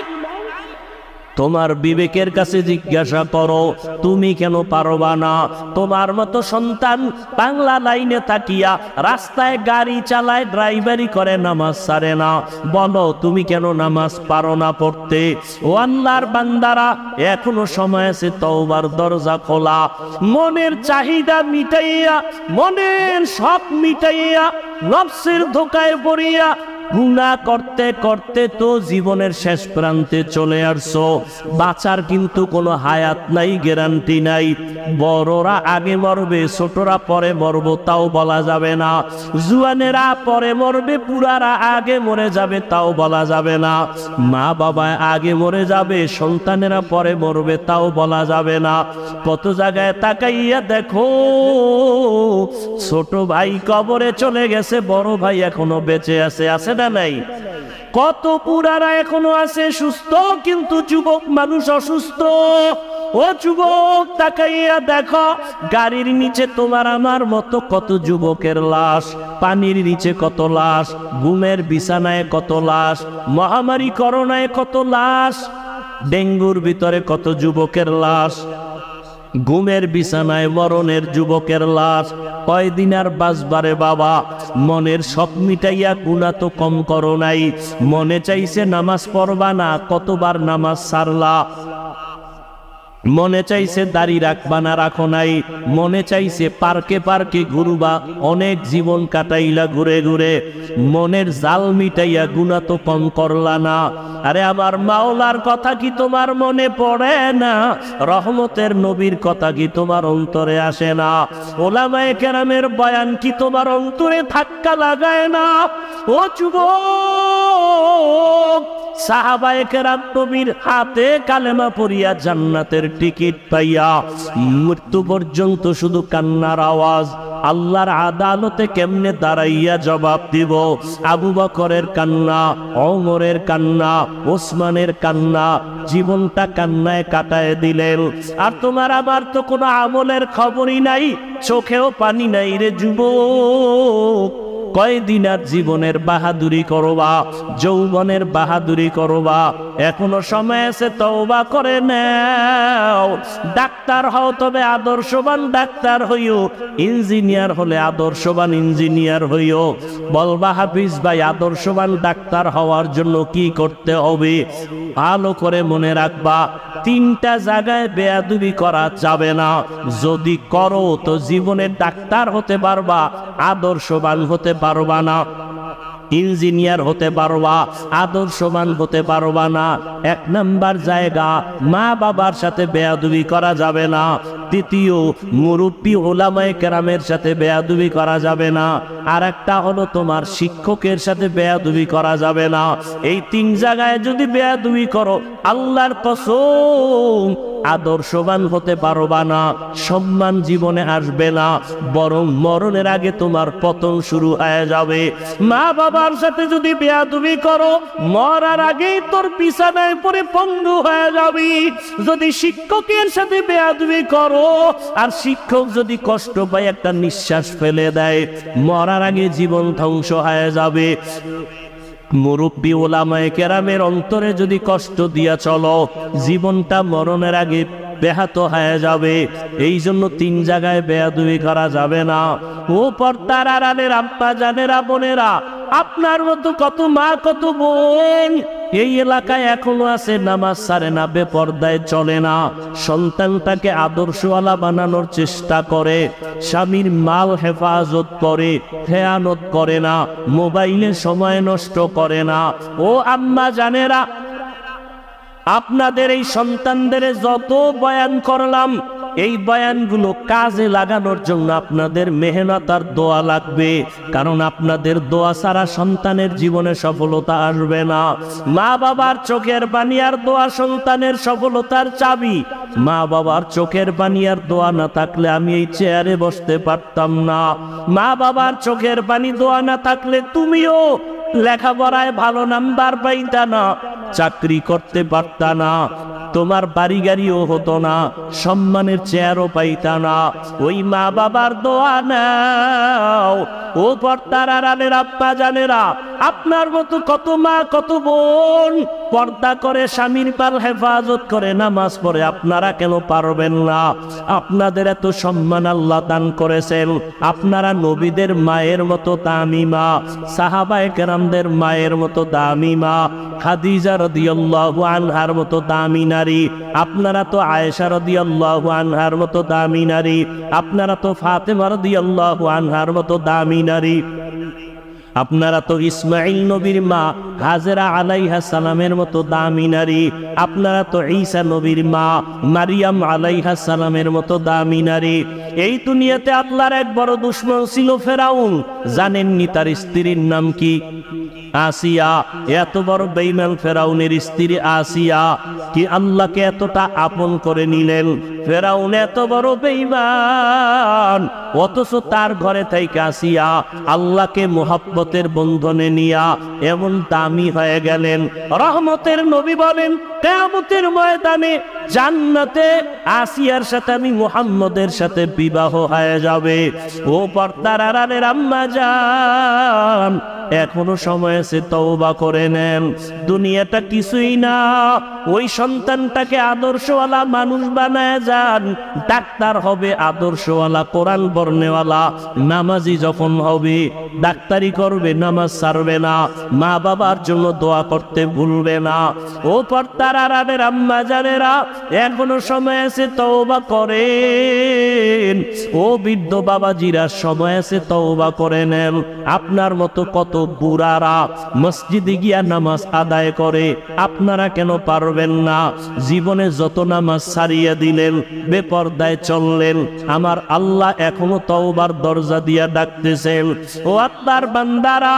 তোমার বিবেকের কাছে জিজ্ঞাসা করো, তুমি কেন পারবা না? তোমার মতো সন্তান বাংলা লাইনে থাকিয়া রাস্তায় গাড়ি চালায়, ড্রাইভারি করে, নামাজ ছাড়ে না, বলো তুমি কেন নামাজ পারো না পড়তে? ও আল্লাহর বান্দারা, এখনো সময় আছে, তওবার দরজা খোলা। মনের চাহিদা মিটাইয়া, মনের সব মিটাইয়া, নফসের ধোকায় পড়িয়া গুনাহ করতে করতে তো জীবনের শেষ প্রান্তে চলে আসছো। বাঁচার কিন্তু কোনো হায়াত নাই, গ্যারান্টি নাই। বড়রা আগে মরবে, ছোটরা পরে মরবো তাও বলা যাবে না। জুয়ানেরা পরে মরবে, বুড়ারা আগে মরে যাবে তাও বলা যাবে না। মা বাবা আগে মরে যাবে, সন্তানেরা পরে মরবে তাও বলা যাবে না। কত জায়গায় তাকাইয়া দেখো, ছোট ভাই কবরে চলে গেছে, বড় ভাই এখনো বেঁচে আছে, আছে না নাই? কত পুরারা এখনো আছে সুস্থ, কিন্তু যুবক মানুষ অসুস্থ। ও যুবক, তাকাইয়া দেখো, গাড়ির নিচে তোমার আমার মতো কত যুবকের লাশ, পানির নিচে কত লাশ, ঘুমের বিছানায় কত লাশ, মহামারী করোনায় কত লাশ, ডেঙ্গুর ভিতরে কত যুবকের লাশ, ঘুমের বিছানায় মরণের যুবকের লাশ। কয়দিন আর বাঁচবারে বাবা? মনের শখ মিটাইয়া গুনাহ তো কম করো নাই। মনে চাইছে নামাজ পড়বা না, কতবার নামাজ ছাড়লা। মনে চাইছে দাড়ি রাখবা না, রাখো নাই। মনে চাইছে পার্কে পার্কে ঘুরবা, অনেক জীবন কাটাইলা ঘুরে ঘুরে। মনের জাল মিটাইয়া গুনাহ তো কম করলা না। আরে আমার মাওলার কথা কি তোমার মনে পড়ে না? রহমতের নবীর কথা কি তোমার অন্তরে আসে না? ওলামায়ে কেরামের বয়ান কি তোমার অন্তরে ধাক্কা লাগায় না? ও যুবক, সাহাবায়ে কেরাম নবীর হাতে কালেমা পড়িয়া জান্নাতের টিকিট পাইয়া মৃত্যু পর্যন্ত শুধু কান্নার আওয়াজ। আল্লাহর আদালতে কেমনে দাঁড়াইয়া জবাব দিব? আবু বকরের কান্না, ওমরের কান্না, ওসমানের কান্না, জীবনটা কান্নায় কাটায় দিলেন। আর তোমার আমার তো কোনো আমলের খবরই নাই, চোখেও পানি নাই রে যুবক। কয়দিন আর জীবনের বাহাদুরি করবা, যৌবনের বাহাদুরি করবা? এখনো সময় আছে, তওবা করে নাও। ডাক্তার হও তবে আদর্শবান ডাক্তার হইও, ইঞ্জিনিয়ার হলে আদর্শবান ইঞ্জিনিয়ার হইও। বলবা হাফিজ ভাই আদর্শবান ডাক্তার হওয়ার জন্য কি করতে হবে? ভালো করে মনে রাখবা, 3টা জায়গায় বেয়াদবি করা যাবে না। যদি করো তো জীবনে ডাক্তার হতে পারবা, আদর্শবান হতে পারবা না। ইঞ্জিনিয়ার হতে পারবা, আদর্শবান হতে পারবা না। 1 নাম্বার জায়গা, মা বাবার সাথে বেয়াদবি করা যাবে না। দ্বিতীয়, মুরব্বী ওলামায়ে কেরামের সাথে বেয়াদবি করা যাবে না। আর একটা হলো তোমার শিক্ষকের সাথে বেয়াদবি করা যাবে না। এই 3 জায়গায় যদি বেয়াদবি করো, আল্লাহর কসম আদর্শবান হতে পারবা না, সম্মান জীবনে আসবে না, বরং মরণের আগে তোমার পতন শুরু হয়ে যাবে। মা বাবার সাথে যদি বেয়াদবি করো, মরার আগেই তোর বিছানায় পড়ে পঙ্গু হয়ে যাবি। যদি শিক্ষকের সাথে বেয়াদবি করো, আর শিক্ষক যদি কষ্ট পায় একটা নিঃশ্বাস ফেলে দেয়, মরার আগে জীবন ধ্বংস হয়ে যাবে। মুরব্বী ওলামায়ে কেরামের অন্তরে যদি কষ্ট দিয়া চলো, জীবনটা মরণের আগে ব্যাহত হয়ে যাবে। এই জন্য 3 জায়গায় বেয়াদবি করা যাবে না। ও পর্দার আড়ালের আব্বা জানেরা, বোনেরা, আপনার মতো কত মা কত বোন এই এলাকায় এখনো আছে, নামাজ ছাড়ে না, বেপর্দায় চলে না, সন্তানটাকে আদর্শওয়ালা বানানোর চেষ্টা করে, স্বামীর মাল হেফাজত করে, খেয়ানত করে না, মোবাইলে সময় নষ্ট করে না। ও আম্মা জানেরা, আপনাদের এই সন্তানদের যত বয়ান করলাম, এই বয়ানগুলো কাজে লাগানোর জন্য আপনাদের মেহনত আর দোয়া লাগবে। কারণ আপনাদের দোয়া ছাড়া সন্তানের জীবনে সফলতা আসবে না। মা বাবার চোখের পানি আর দোয়া সন্তানের সফলতার চাবি। মা বাবার চোখের পানি আর দোয়া না থাকলে আমি এই চেয়ারে বসতে পারতাম না। মা বাবার চোখের পানি দোয়া না থাকলে তুমিও লেখাপড়ায় ভালো নাম্বার পাইতা না, চাকরি করতে পারতা না, তোমার বাড়ি গাড়িও হতো না, সম্মানের চেয়ারও পাইতা না। ওই মা বাবার দোয়া নাও। ও পর্দার আড়ালের আব্বা জানেরা, আপনার মতো কত মা কত বোন পর্দা করে, স্বামীর পাল হেফাজত করে, নামাজ পড়ে, আপনারা কেন পারবেন না? আপনাদের এত সম্মান আল্লাহ দান করেছেন। আপনারা নবীদের মায়ের মতো দামি মা, সাহাবায়ে কেরামদের মায়ের মতো দামি মা, খাদিজা রাদিয়াল্লাহু আনহার মতো দামি নারী। আপনারা তো আয়েশা রাদিয়াল্লাহু আনহার মতো দামি নারী। আপনারা তো ফাতেমা রাদিয়াল্লাহু আনহার মতো দামি নারী। আপনারা তো ইসমাইল নবীর মা হাজেরা আলাইহিস সালামের মতো দামি নারী। আপনারা তো ঈসা নবীর মা মারিয়াম আলাইহিস সালামের মতো দামি নারী। এই দুনিয়াতে আল্লাহর এক বড় দুশমন ছিল ফেরাউন। জানেননি তার স্ত্রীর নাম কি? আসিয়া। এত বড় বেঈমান ফেরাউনের স্ত্রী আসিয়া কি আল্লাহকে এতটা আপন করে নিলেন? ফেরাউন এত বড় বেঈমান, অথচ তার ঘরে থেকে আসিয়া আল্লাহকে মুহাব্বতের বন্ধনে নিয়া এমন দামি হয়ে গেলেন। রহমতের নবী বলেন, কিয়ামতের ময়দানে জান্নাতে আসিয়ার সাথে আমি মুহাম্মদের সাথে বিবাহ হয়ে যাবে। ও পর্দার আড়ালের আম্মা জান, এখনো সময় আছে, তওবা করে নেন। দুনিয়াটা কিছুই না। ওই সন্তানটাকে আদর্শওয়ালা মানুষ বানায় যান। ডাক্তার হবে আদর্শওয়ালা, কোরআন বর্ণেওয়ালা, নামাজি যখন হবে ডাক্তারি করবে, নামাজ ছাড়বে না, মা বাবার জন্য দোয়া করতে ভুলবে না। ও পর্দার আড়ালের আম্মা জানেরা, এখনো সময় আছে, তওবা করেন। ও বৃদ্ধ বাবাজিরা, সময় আছে, তওবা করে নেন। আপনার মতো কত বুড়ারা মসজিদে গিয়া নামাজ আদায় করে, আপনারা কেন পারবেন না? জীবনে যত নামাজ ছাড়িয়ে দিলেন, বেপরদায় চললেন, আমার আল্লাহ এখনো তওবার দরজা দিয়া ডাকতেছেন। ও আল্লাহর বান্দারা,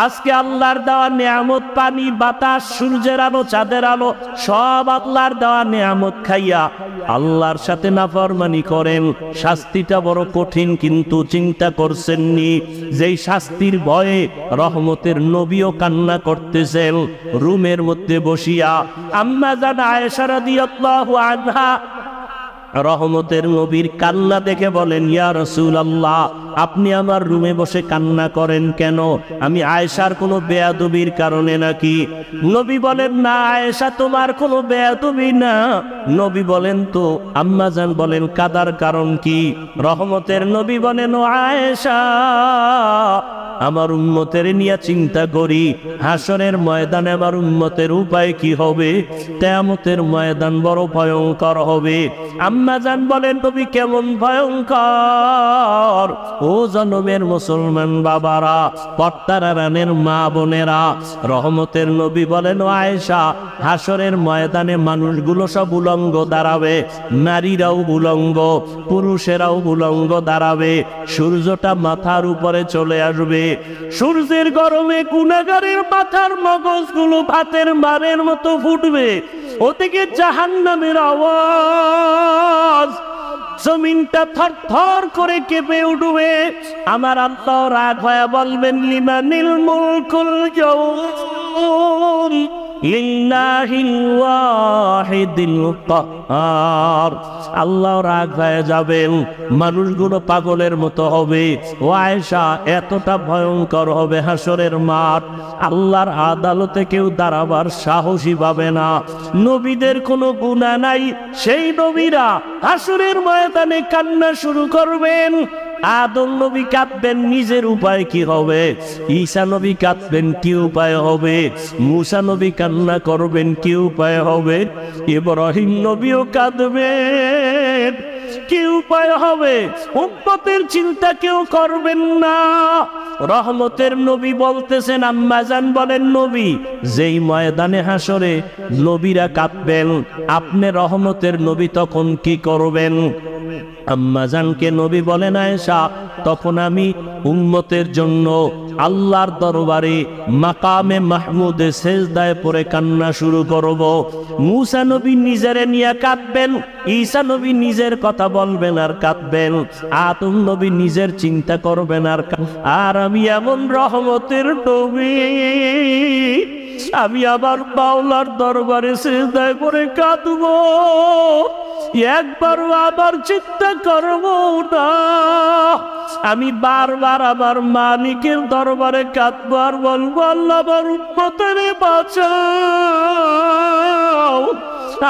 আজকে আল্লাহর দেওয়া নিয়ামত, পানি, বাতাস, সূর্যের আলো, চাঁদের আলো, সব আল্লাহর দেওয়া নিয়ামত খাইয়া আল্লাহর সাথে নাফরমানি করেন। শাস্তিটা বড় কঠিন, কিন্তু চিন্তা করছেননি যেই শাস্তির ভয়ে রহমতের নবীও কান্না করতেছেন রুমের মধ্যে বসিয়া। আম্মা জান আয়েশা রাদিয়াল্লাহু আনহা রহমতের নবীর কান্না দেখে বলেন, ইয়া রাসূলুল্লাহ, আপনি আমার রুমে বসে কান্না করেন কেন? আমি আয়েশার কোনো বেয়াদবির কারণে নাকি? নবী বলেন, না আয়েশা, তোমার কোনো বেয়াদবি না। নবী বলেন, তো আম্মাজান বলেন কাদার কারণ কি? রহমতের নবী বলেন, ও আয়েশা, আমার উম্মতের নিয়ে চিন্তা করি, হাসরের ময়দানে আমার উম্মতের উপায় কি হবে? কিয়ামতের ময়দান বড় ভয়ঙ্কর হবে। আম্মাজান বলেন, নবী কেমন ভয়ঙ্কর? ও জনমের মুসলমান বাবারা, পর্দার রানের মা বোনেরা, রহমতের নবী বলেন, ও আয়েশা, হাসরের ময়দানে মানুষগুলো সব উলঙ্গ দাঁড়াবে, নারীরাও উলঙ্গ, পুরুষেরাও উলঙ্গ দাঁড়াবে। সূর্যটা মাথার উপরে চলে আসবে। সূর্যের গরমে গুনাহগারের মাথার মগজগুলো ভাতের মারের মতো ফুটবে। ওদিকে জাহান্নামের আওয়াজ, জমিনটা থরথর করে কেঁপে উঠবে। আমার আল্লাহ রাগ হয়ে বলবেন, লিমানিল মুলকুল ইয়াউম লিল্লাহিল ওয়াহিদিল কাহ্হার। আল্লাহ রাগ হয়ে যাবেন, মানুষগুলো পাগলের মতো হবে। ও আয়েশা, এতটা ভয়ঙ্কর হবে হাসরের মাঠ, আল্লাহর আদালতে কেউ দাঁড়াবার সাহসী পাবে না। নবীদের কোনো গুনাহ নাই, সেই নবীরা হাসরের ময়দানে কান্না শুরু করবেন। আদম নবী কাঁদবেন, নিজের উপায় কি হবে? ঈসা নবী কাঁদবেন, কি উপায় হবে? মুসা নবী কান্না করবেন, কি উপায় হবে? ইব্রাহিম নবীও কাঁদবেন, কি উপায় হবে? উম্মতের চিন্তা কেউ করবেন না। রহমতের নবী বলতেছেন, আম্মাজান বলেন, নবী যেই ময়দানে হাসরে নবীরা কাঁদবেন, আপনি রহমতের নবী তখন কি করবেন? আম্মাজানকে নবী বলেন, আয়েশা, তখন আমি উম্মতের জন্য আল্লাহর দরবারে মাকামে মাহমুদে সেজদায় পড়ে কান্না শুরু করব। মুসা নবী নিজেরে নিয়ে কাঁদবেন, ঈসা নবী নিজের কথা বলবেন আর কাঁদবেন, আদম নবী নিজের চিন্তা করবেন আর আমি এমন রহমতের নবী, আমি আবার মাওলার দরবারে সিজদায় পড়ে কাঁদব, একবারও আবার চিন্তা করব না। আমি বারবার আমার মালিকের দরবারে কাঁদব আর বলবো, আল্লাহ আমার উম্মতের বাঁচাও,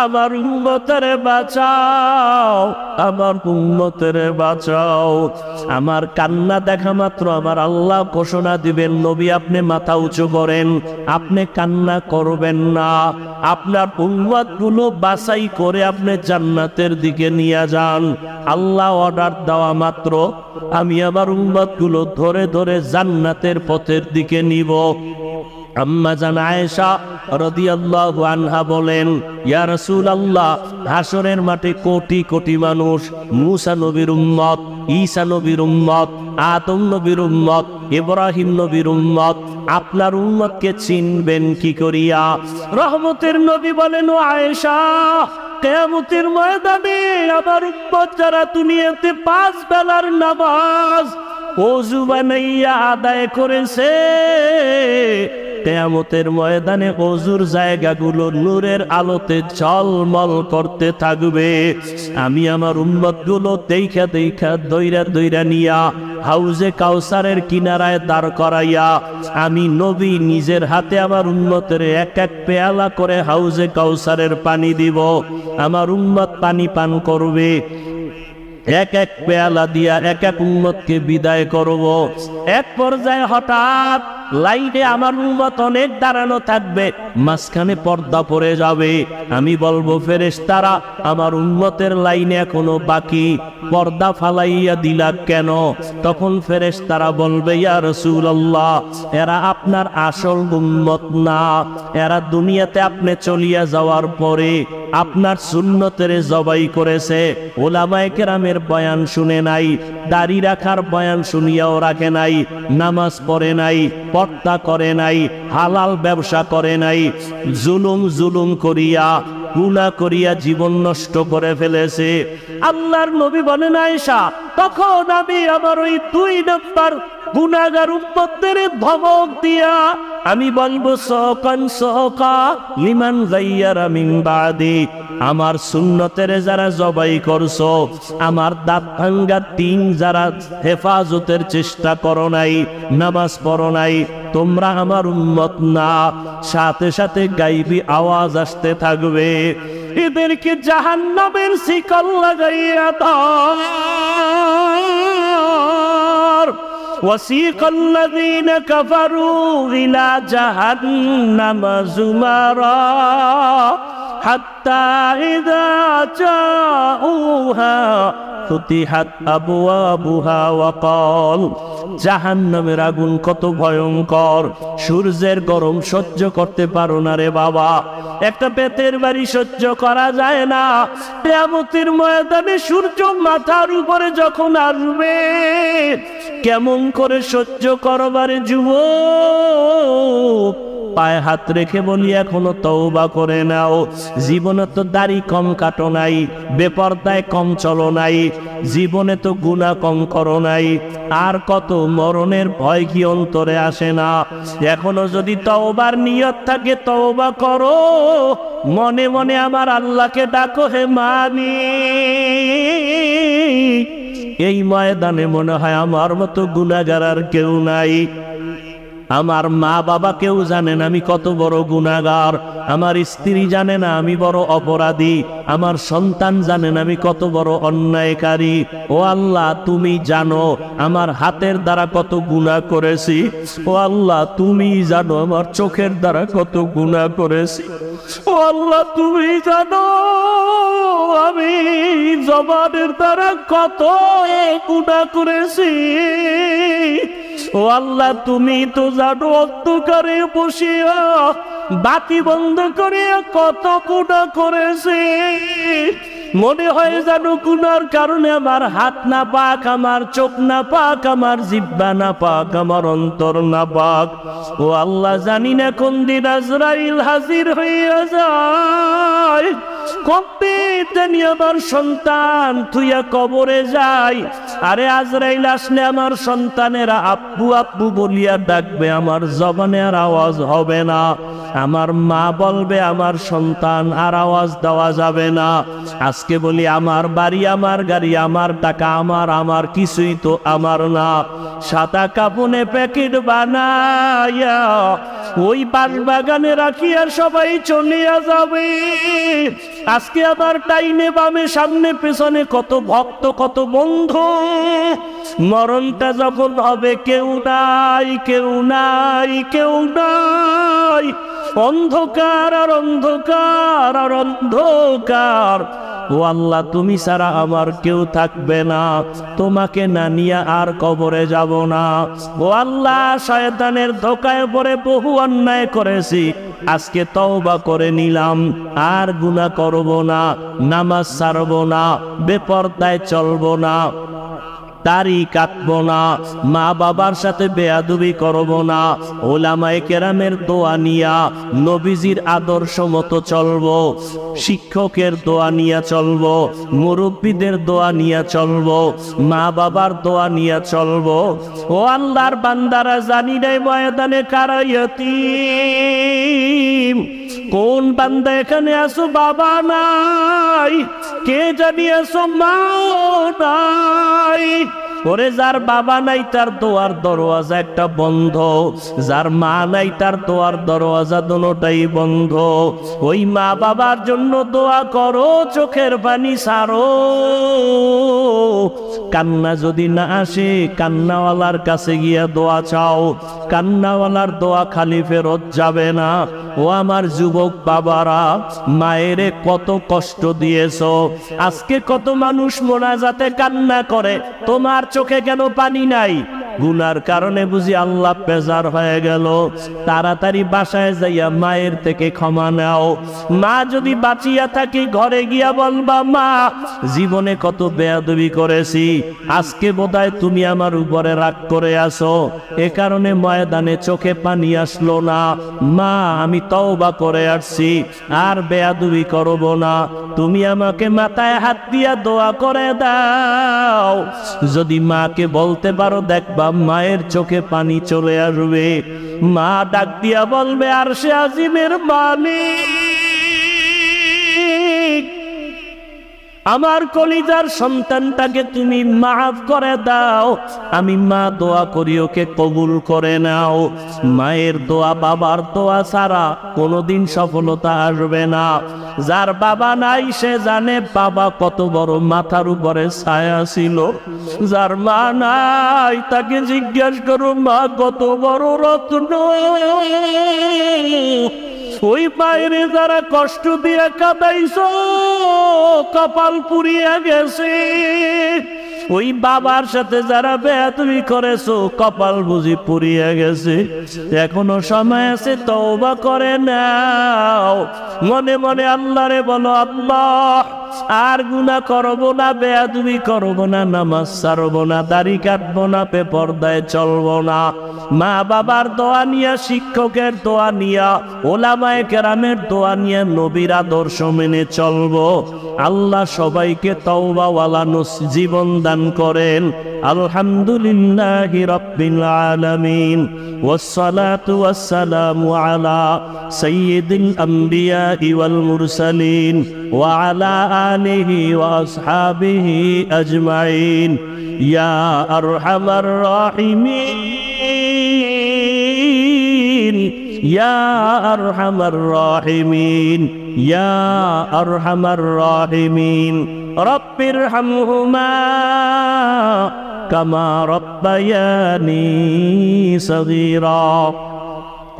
আমার উম্মতের বাঁচাও, আমার উম্মতের বাঁচাও। আমার কান্না দেখা মাত্র আমার আল্লাহ ঘোষণা দিবেন, নবী আপনি মাথা উঁচু করেন, আপনি কান্না করবেন না, আপনার উম্মতগুলো বাছাই করে আপনি জান্নাতের দিকে নিয়ে যান। আল্লাহ অর্ডার দেওয়া মাত্র আমি আমার উম্মতগুলো ধরে ধরে জান্নাতের পথের দিকে নিব। আম্মাজান আয়েশা রাদিয়াল্লাহু আনহা বলেন, ইয়া রাসূলুল্লাহ, হাসরের মাঠে কোটি কোটি মানুষ, মুসা নবীর উম্মত, ঈসা নবীর উম্মত, আদম নবীর উম্মত, ইব্রাহিম নবীর উম্মত, আপনার উম্মতকে চিনবেন কি করিয়া? রহমতের নবী বলেন, ও আয়েশা, কিয়ামতের ময়দানে আমার উম্মত যারা দুনিয়াতে 5 বেলার নামাজ ওযু বানাইয়া আদায় করেছে, কিয়ামতের ময়দানে ওযুর জায়গাগুলো নূরের আলোতে ঝলমল করতে থাকবে। আমি আমার উম্মতগুলো দেখা দেখা দইরা দইরা নিয়া হাউজে কাউসারের কিনারায় দাঁড় করাইয়া আমি নবী নিজের হাতে আমার উম্মতের এক এক পেয়ালা করে হাউজে কাউসারের পানি দিব। আমার উম্মত পানি পান করবে, এক এক পেয়ালা দিয়া এক এক উম্মতকে বিদায় করব। এক পর্যায়ে হঠাৎ লাইনে আমার উম্মত অনেক দাঁড়ানো থাকবে, মাঝখানে পর্দা পড়ে যাবে। আমি বলবো, ফেরেশতারা, আমার উম্মতের লাইনে এখনো বাকি, পর্দা ফালাইয়া দিলা কেন? তখন ফেরেশতারা বলবে, ইয়া রাসূলুল্লাহ, এরা আপনার আসল উম্মত না, এরা দুনিয়াতে আপনি চলিয়া যাওয়ার পরে আপনার সুন্নতের জবাই করেছে, ওলামায়ে কেরামের বয়ান শুনে নাই, দাড়ি রাখার বয়ান শুনিয়াও রাখে নাই, নামাজ পড়ে নাই, পর্দা করে নাই, হালাল ব্যবসা করে নাই, জুলুম করিয়া গুনাহ করিয়া জীবন নষ্ট করে ফেলেছে। আল্লাহর নবী বলেন, আয়েশা, তখন আমি আমার ওই 2 নম্বর গুনাহগার উম্মতদের ধমক দিয়া আমি বলবো সকান সকা লিমান গাইয়ারা মিন বাদি, আমার সুন্নতের যারা জবাই করছো, আমার দাঁত ভাঙ্গা তিন যারা হেফাজতের চেষ্টা করো নাই, নামাজ পড়ো নাই, তোমরা আমার উম্মত না। সাথে সাথে গাইবি আওয়াজ আসতে থাকবে, এদেরকে জাহান্নামের শিকল লাগাইয়া দাও। وسيق الذين كفروا إلى جهنم زمرا حتى إذا جاءوها فتحت أبوابها وقال, জাহান্নামের আগুন কত ভয়ঙ্কর, সূর্যের গরম সহ্য করতে পারো না রে বাবা, একটা পেটের বাড়ি সহ্য করা যায় না। কিয়ামতের ময়দানে সূর্য মাথার উপরে যখন আসবে, কেমন করে সহ্য করবারে যুবক? পায়ে হাত রেখে বলি এখনো তওবা করে নাও। জীবনে তো দাড়ি কম কাটো নাই, বেপরদায় কম চলো নাই, জীবনে তো গুনাহ কম করো নাই, আর কত মরণের ভয় কি অন্তরে আসে না? এখনো যদি তওবার নিয়ত থাকে তওবা করো, মনে মনে আমার আল্লাহকে ডাকো, হে মালিক। এই ময়দানে মনে হয় আমার মতো গুনাহগার আর কেউ নাই। আমার মা বাবা কেউ জানে না আমি কত বড় গুনাহগার, আমার স্ত্রী জানে না আমি বড় অপরাধী, আমার সন্তান জানে না আমি কত বড় অন্যায়কারী। ও আল্লাহ, তুমি জানো আমার হাতের দ্বারা কত গুনাহ করেছি। ও আল্লাহ, তুমি জানো আমার চোখের দ্বারা কত গুনাহ করেছি। ও আল্লাহ, তুমি জানো আমি জবানের দ্বারা কত গুনাহ করেছি। ও আল্লাহ, তুমি তো জানো অন্ধকারে বসিয়া বাতি বন্ধ করিয়া কত গুনাহ করেছি। মনে হয় জানো গুনার কারণে আমার হাত না পাক, আমার চোখ না পাক, আমার জিহ্বা না পাক, আমার অন্তর না পাক। ও আল্লাহ, জানি না কোন দিন আজরাইল হাজির হইয়া যায়, কবে জানি আমার সন্তান থুইয়া কবরে যায়। আরে আজরাইল আসলে আমার সন্তানেরা আব্বু আব্বু বলিয়া ডাকবে, আমার জবানে আর আওয়াজ হবে না। আমার মা বলবে আমার সন্তান, আর আওয়াজ দেওয়া যাবে না। আজকে বলি আমার বাড়ি, আমার গাড়ি, আমার টাকা, আমার কিছুই তো আমার না। সাদা কাপনে প্যাকেট বানাইয়া ওই বাগানে রাখিয়া সবাই চলিয়া যাবে। আজকে আবার ডাইনে বামে সামনে পেছনে কত ভক্ত, কত বন্ধু। মরণটা যখন হবে কেউ নাই, কেউ নাই, কেউ নাই, অন্ধকার আর অন্ধকার আর অন্ধকার। ও আল্লাহ, তুমি ছাড়া আমার কেউ থাকবে না, তোমাকে না নিয়ে আর কবরে যাব না। ও আল্লাহ, শয়তানের ধোকায় পড়ে বহু অন্যায় করেছি, আজকে তওবা করে নিলাম, আর গুনাহ করব না, নামাজ ছাড়ব না, বেপরদায় চলব না, দাড়ি কাটবো না, মা বাবার সাথে বেয়াদবি করব না, ওলামায়ে কেরামের দোয়া নিয়া নবীজির আদর্শ মতো চলবো, শিক্ষকের দোয়া নিয়ে চলবো, মুরব্বীদের দোয়া নিয়ে চলবো, মা বাবার দোয়া নিয়ে চলবো। ও আল্লাহর বান্দারা, জানি নাই ময়দানে কারা ইয়তীম। কোন বান্দা এখানে আসো বাবা নাই, কে জানি আসো মা নাই। ওরে যার বাবা নাই তার দোয়ার দরওয়াজা একটা বন্ধ, যার মা নাই তার দোয়ার দরওয়াজা দুটোটাই বন্ধ। ওই মা বাবার জন্য দোয়া করো, চোখের পানি ছাড়ো। কান্না যদি না আসে কান্নাওয়ালার কাছে গিয়া দোয়া চাও, কান্নাওয়ালার দোয়া খালি ফেরত যাবে না। ও আমার যুবক বাবারা, মায়েরে কত কষ্ট দিয়েছো, আজকে কত মানুষ মোনাজাতে কান্না করে, তোমার চোখে কেন পানি নাই? গুনার কারণে বুঝি আল্লাহ বেজার হয়ে গেল। তাড়াতাড়ি বাসায় যাইয়া মায়ের থেকে ক্ষমা নাও। মা যদি বাঁচিয়া থাকি ঘরে গিয়া বলবা, মা জীবনে কত বেয়াদবি করেছি, আজকে বোধহয় তুমি আমার উপরে রাগ করে আসো, এ কারণে ময়দানে চোখে পানি আসলো না। মা আমি তওবা করে আসছি, আর বেয়াদবি করব না, তুমি আমাকে মাথায় হাত দিয়া দোয়া করে দাও। যদি মাকে বলতে পারো দেখবা মায়ের চোখে পানি চলে আসবে। মা ডাক দিয়া বলবে, আরশে আজিমের মালিক, আমার কলিজার সন্তানটাকে তুমি মাফ করে দাও। আমি মা দোয়া করি, ওকে কবুল করে নাও। মায়ের দোয়া, বাবার দোয়া ছাড়া কোনোদিন সফলতা আসবে না। যার বাবা নাই সে জানে বাবা কত বড় মাথার উপরে ছায়া ছিল। যার মা নাই তাকে জিজ্ঞেস করো মা কত বড় রত্ন। ওই বাইরে যারা কষ্ট দিয়ে কাঁদাইছো, কপাল পুড়িয়ে গেছে। ওই বাবার সাথে যারা বেয়াদবি করেছো, কপাল বুঝি পুড়িয়ে গেছে। এখনো সময় আছে, তওবা করে নাও। মনে মনে আল্লাহরে বলো, আল্লাহ আর গুনাহ করব না, বেয়াদবি করব না, নামাজ ছাড়ব না, দাড়ি কাটবো না, বেপরদায় চলবো না। মা বাবার দোয়া নিয়া, শিক্ষকের দোয়া নিয়া, ওলামায়ে কেরামের দোয়া নিয়ে নবীর আদর্শ মেনে চলবো। আল্লাহ সবাইকে তওবাওয়ালা জীবন দান করেন। আলহামদুলিল্লাহি রাব্বিল আলামিন, ওয়াসসালাতু ওয়াসসালামু আলা সাইয়্যিদিল আমবিয়াই ওয়াল মুরসালিন ওয়া আলা আলিহি ওয়া আসহাবিহি আজমাইন। ইয়া আরহামার রাহিমিন, ইয়া আরহামার রাহিমিন, ইয়া আরহামার রাহিমিন। রব্বির হামহুমা কামা রব্বায়ানি সগীরা।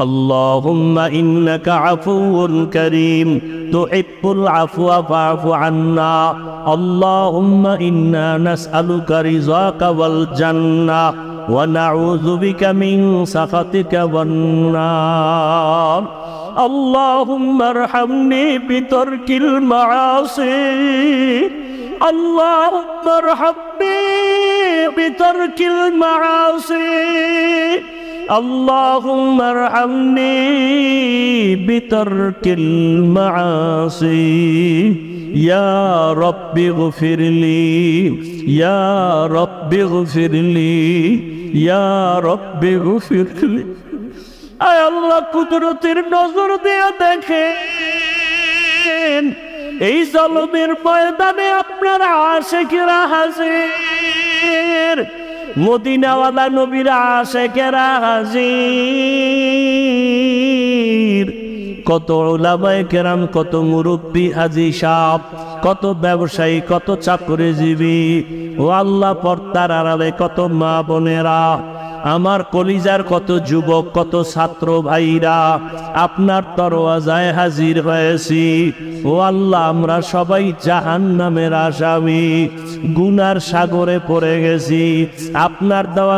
اللهم إنك عفو كريم تحب العفو فاعف عنا. اللهم إنا نسألك رضاك والجنة ونعوذ بك من سخطك والنار. اللهم ارحمني بترك المعاصي. اللهم ارحمني بترك المعاصي. اللهم ارحمني بترك المعاصي. يا رب اغفر لي، يا رب اغفر لي، يا رب اغفر لي. আয় আল্লাহ, কুদরতের নজর দিয়ে দেখেন, এই জলমের ময়দানে আপনার আশিকেরা হাজির, মদিনাওয়ালা নবীর আশিকেরা হাজির। কত উলামায়ে কেরাম, কত মুরব্বী হাজী সাহেব, কত ব্যবসায়ী, কত চাকরিজীবী, ও আল্লাহ পর্দার আড়ালে কত মা বোনেরা, আমার কলিজার কত যুবক, কত ছাত্র ভাইরা আপনার দরওয়াজায় হাজির হয়েছি। ও আল্লাহ, আমরা সবাই জাহান্নামের আসামি, গুনার সাগরে পড়ে গেছি। আপনার দেওয়া